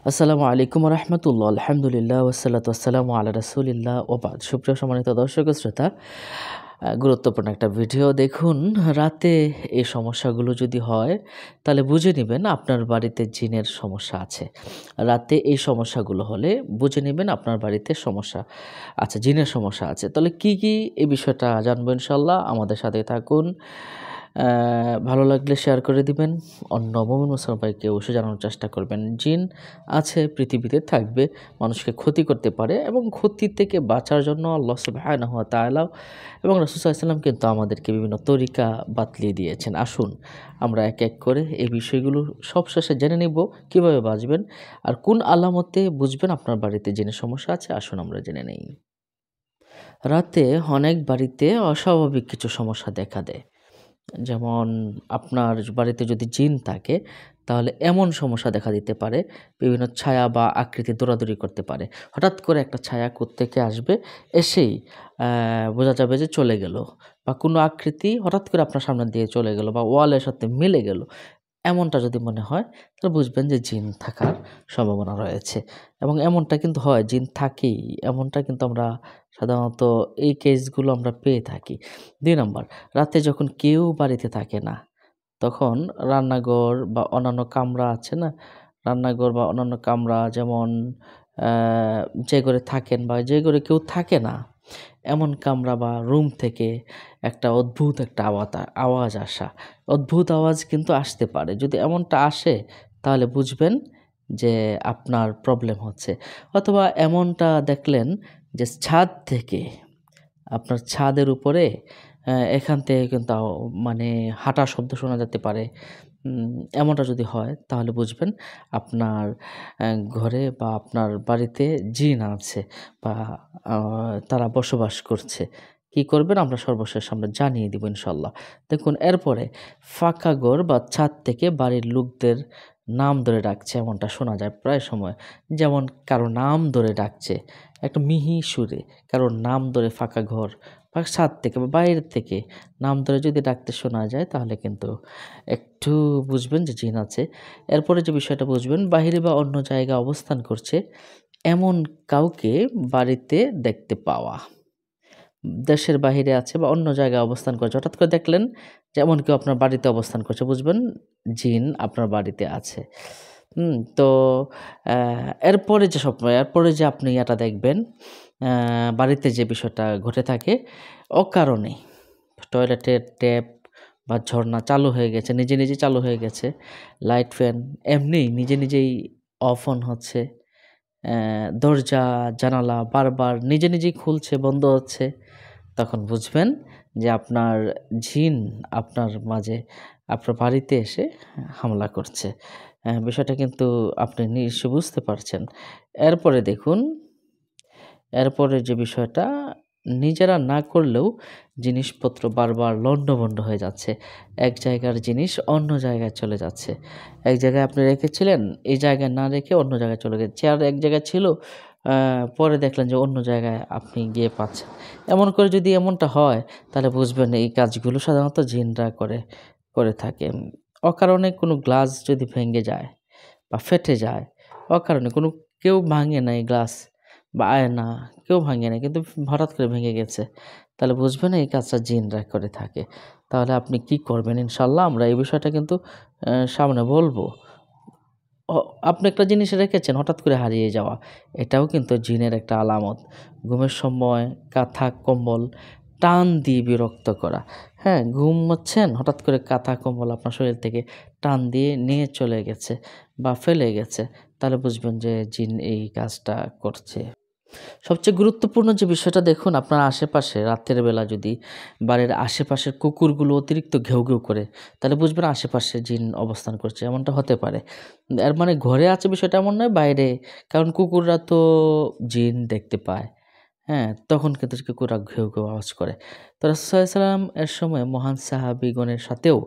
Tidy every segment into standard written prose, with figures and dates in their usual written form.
আসসালামু আলাইকুম রহমতুল্লাহ, আলহামদুলিল্লাহ, ওয়াসসালাতু ওয়াসসালামু আলা রাসূলিল্লাহ ওয়া বাদ। সুপ্রিয় সম্মানিত দর্শক ও শ্রোতা, গুরুত্বপূর্ণ একটা ভিডিও দেখুন। রাতে এই সমস্যাগুলো যদি হয় তাহলে বুঝে নিবেন আপনার বাড়িতে জিনের সমস্যা আছে। রাতে এই সমস্যাগুলো হলে বুঝে নিবেন আপনার বাড়িতে সমস্যা আছে, জিনের সমস্যা আছে। তাহলে কি এই বিষয়টা জানবো ইনশাআল্লাহ। আমাদের সাথে থাকুন। ভালো লাগলে শেয়ার করে দিবেন। অন্য মুমিন মুসলমান ভাইকে অবশ্যই জানানোর চেষ্টা করবেন। জিন আছে, পৃথিবীতে থাকবে, মানুষকে ক্ষতি করতে পারে এবং ক্ষতি থেকে বাঁচার জন্য আল্লাহ সুবহানাহু ওয়া তাআলা এবং রাসূল সাল্লাল্লাহু আলাইহি ওয়াসাল্লাম কিন্তু আমাদেরকে বিভিন্ন তরিকা বাতলিয়ে দিয়েছেন। আসুন আমরা এক এক করে এই বিষয়গুলো সবশেষে জেনে নিব কিভাবে বাঁচবেন আর কোন আলামতে বুঝবেন আপনার বাড়িতে জিনের সমস্যা আছে। আসুন আমরা জেনে নেই। রাতে অনেক বাড়িতে অস্বাভাবিক কিছু সমস্যা দেখা দেয়। যেমন আপনার বাড়িতে যদি জিন থাকে তাহলে এমন সমস্যা দেখা দিতে পারে, বিভিন্ন ছায়া বা আকৃতি দৌড়াদৌড়ি করতে পারে। হঠাৎ করে একটা ছায়া কোত্থেকে আসবে, এসেই বোঝা যাবে যে চলে গেল, বা কোনো আকৃতি হঠাৎ করে আপনার সামনে দিয়ে চলে গেল বা ওয়ালের সাথে মিলে গেল। এমনটা যদি মনে হয় তাহলে বুঝবেন যে জিন থাকার সম্ভাবনা রয়েছে। এবং এমনটা কিন্তু হয়, জিন থাকেই, এমনটা কিন্তু আমরা সাধারণত এই কেসগুলো আমরা পেয়ে থাকি। ২ নাম্বার, রাতে যখন কেউ বাড়িতে থাকে না, তখন রান্নাঘর বা অন্যান্য কামরা আছে না? রান্নাঘর বা অন্যান্য কামরা, যেমন আ যে ঘরে থাকেন বা যে ঘরে কেউ থাকে না, এমন কামরা বা রুম থেকে একটা অদ্ভুত একটা আওয়াজ আসা। অদ্ভুত আওয়াজ কিন্তু আসতে পারে। যদি এমনটা আসে তাহলে বুঝবেন যে আপনার প্রবলেম হচ্ছে। অথবা এমনটা দেখলেন যে ছাদ থেকে, আপনার ছাদের উপরে এখান থেকে কিন্তু মানে হাঁটার শব্দ শোনা যেতে পারে। এমনটা যদি হয় তাহলে বুঝবেন আপনার অ্যা ঘরে বা আপনার বাড়িতে জিন আছে বা আ তারা বসবাস করছে। কি করবেন আমরা সর্বশেষ আমরা জানিয়ে দিব ইনশাআল্লাহ। দেখুন, এরপরে ফাঁকা ঘর বা ছাদ থেকে বাড়ির লোকদের নাম ধরে ডাকছে, এমনটা শোনা যায় প্রায় সময়। যেমন কারো নাম ধরে ডাকছে, একটা মিহি সুরে কারোর নাম ধরে ফাঁকা ঘর বা ছাদ থেকে বা বাইরে থেকে নাম ধরে যদি ডাকতে শোনা যায় তাহলে কিন্তু একটু বুঝবেন যে জিন আছে। এরপরে যে বিষয়টা বুঝবেন, বাহিরে বা অন্য জায়গায় অবস্থান করছে এমন কাউকে বাড়িতে দেখতে পাওয়া। দেশের বাহিরে আছে বা অন্য জায়গায় অবস্থান করছে, হঠাৎ করে দেখলেন যে এমন কেউ আপনার বাড়িতে অবস্থান করছে, বুঝবেন জিন আপনার বাড়িতে আছে। তো এরপরে যে আপনি ইয়াটা দেখবেন, বাড়িতে যে বিষয়টা ঘটে থাকে অকারণে টয়লেটের ট্যাপ বা ঝরনা চালু হয়ে গেছে, নিজে চালু হয়ে গেছে। লাইট, ফ্যান এমনি নিজেই অফ অন হচ্ছে। দরজা, জানালা বারবার নিজেই খুলছে, বন্ধ হচ্ছে। তখন বুঝবেন যে আপনার জিন আপনার মাঝে, আপনার বাড়িতে এসে হামলা করছে। বিষয়টা কিন্তু আপনি নিশ্চয়ই বুঝতে পারছেন। এরপরে দেখুন, এরপরে যে বিষয়টা, নিজেরা না করলেও জিনিসপত্র বারবার লন্ডভন্ড হয়ে যাচ্ছে। এক জায়গার জিনিস অন্য জায়গায় চলে যাচ্ছে। এক জায়গায় আপনি রেখেছিলেন, এই জায়গায় না রেখে অন্য জায়গায় চলে গেছে। চেয়ার এক জায়গায় ছিল, পরে দেখলেন যে অন্য জায়গায় আপনি গিয়ে পাচ্ছেন। এমন করে যদি এমনটা হয় তাহলে বুঝবেন এই কাজগুলো সাধারণত জিনরা করে থাকে। অকারণে কোনো গ্লাস যদি ভেঙে যায় বা ফেটে যায়, অকারণে কেউ ভাঙে নাই গ্লাস বা আয়না, কেউ ভাঙে নাই, কিন্তু হঠাৎ করে ভেঙে গেছে। তাহলে বুঝবেন এই কাজটা জিনরা করে থাকে। তাহলে আপনি কি করবেন ইনশাআল্লাহ আমরা এই বিষয়টা কিন্তু সামনে বলব। আপনি একটা জিনিস রেখেছেন, হঠাৎ করে হারিয়ে যাওয়া, এটাও কিন্তু জিনের একটা আলামত। ঘুমের সময় কাঁথা, কম্বল টান দিয়ে বিরক্ত করা। হ্যাঁ, ঘুমোচ্ছেন, হঠাৎ করে কাঁথা, কম্বল আপনার শরীর থেকে টান দিয়ে নিয়ে চলে গেছে বা ফেলে গেছে, তাহলে বুঝবেন যে জিন এই কাজটা করছে। সবচেয়ে গুরুত্বপূর্ণ যে বিষয়টা দেখুন, আপনার আশেপাশে রাতের বেলা যদি বাড়ির আশেপাশের কুকুরগুলো অতিরিক্ত ঘেউ করে, তাহলে বুঝবেন আশেপাশে জিন অবস্থান করছে, এমনটা হতে পারে। এর মানে ঘরে আছে বিষয়টা এমন নয়, বাইরে। কারণ কুকুররা তো জিন দেখতে পায়। হ্যাঁ? তখন কিন্তু ঘেউ, ঘেউ আওয়াজ করে। তো রাসূল সাল্লাল্লাহু আলাইহি ওয়াসাল্লাম এর সময় মহান সাহাবীগণের সাথেও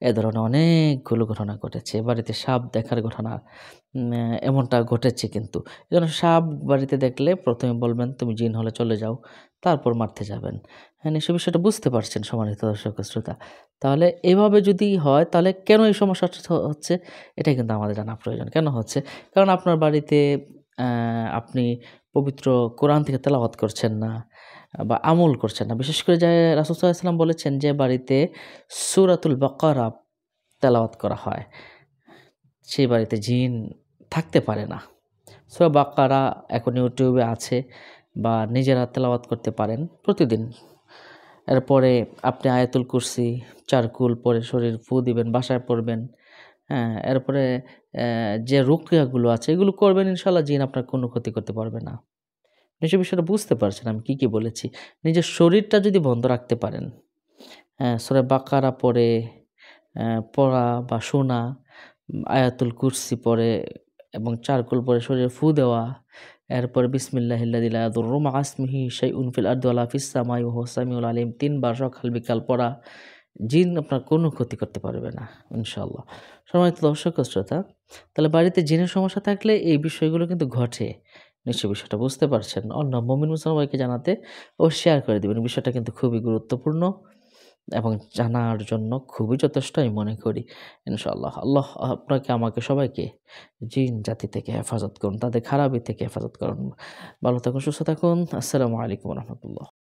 এ ধরনের অনেকগুলো ঘটনা ঘটেছে। বাড়িতে সাপ দেখার ঘটনা এমনটা ঘটেছে কিন্তু। এজন্য সাপ বাড়িতে দেখলে ১ম এ বলবেন, "তুমি জিন হলে চলে যাও।" তারপর মারতে যাবেন। হ্যাঁ, নিশ্চয়ই বিষয়টা বুঝতে পারছেন সম্মানিত দর্শক ও শ্রোতা। তাহলে এভাবে যদি হয় তাহলে কেন এই সমস্যাটা হচ্ছে? এটাই কিন্তু আমাদের জানা প্রয়োজন। কেন হচ্ছে? কারণ আপনার বাড়িতে আপনি পবিত্র কোরআন থেকে তেলাওয়াত করছেন না বা আমল করছেন না। বিশেষ করে যে রাসূল সাল্লাল্লাহু আলাইহি ওয়াসাল্লাম বলেছেন যে বাড়িতে সূরাতুল বাকারা তেলাওয়াত করা হয়, সেই বাড়িতে জিন থাকতে পারে না। সূরা বাকারা এখন ইউটিউবে আছে বা নিজেরা তেলাওয়াত করতে পারেন প্রতিদিন। এরপরে আপনি আয়াতুল কুরসি ৪ কুল পড়ে শরীর ফু দিবেন, বাসায় পড়বেন। হ্যাঁ? এরপরে যে রুকিয়াগুলো আছে এগুলো করবেন ইনশাআল্লাহ জিন আপনার কোনো ক্ষতি করতে পারবে না। নিশ্চয়ই বিষয়টা বুঝতে পারছেন আমি কি, কি বলেছি। নিজের শরীরটা যদি বন্ধ রাখতে পারেন, হ্যাঁ? সূরা বাকারা পড়া বা শোনা, আয়াতুল কুরসি পড়ে এবং ৪ কুল পড়ে শরীরে ফু দেওয়া, এরপরে বিসমিল্লাহিল্লাযী লা ইয়াদুররু মা'a ইসমিহি শাইউন ফিল আরদি ওয়ালা ফিস সামাই ওয়া হুয়াস সামিউল আলিম ৩ বার সকাল বিকাল পড়া। জিন আপনার কোনো ক্ষতি করতে পারবে না ইনশাআল্লাহ। সম্মানিত দর্শক ও শ্রোতা, তাহলে বাড়িতে জিনের সমস্যা থাকলে এই বিষয়গুলো কিন্তু ঘটে। নিশ্চয়ই বিষয়টা বুঝতে পারছেন। অন্য মুমিন মুসলমান ভাইকে জানাতে ও শেয়ার করে দিবেন। বিষয়টা কিন্তু খুবই গুরুত্বপূর্ণ এবং জানার জন্য খুবই যথেষ্ট আমি মনে করি। ইনশাআল্লাহ। আল্লাহ আপনাকে আমাকে সবাইকে জিন জাতি থেকে হেফাজত করুন। তাদের খারাপি থেকে হেফাজত করুন। ভালো থাকুন, সুস্থ থাকুন। আসসালামু আলাইকুম ওয়া রাহমাতুল্লাহ।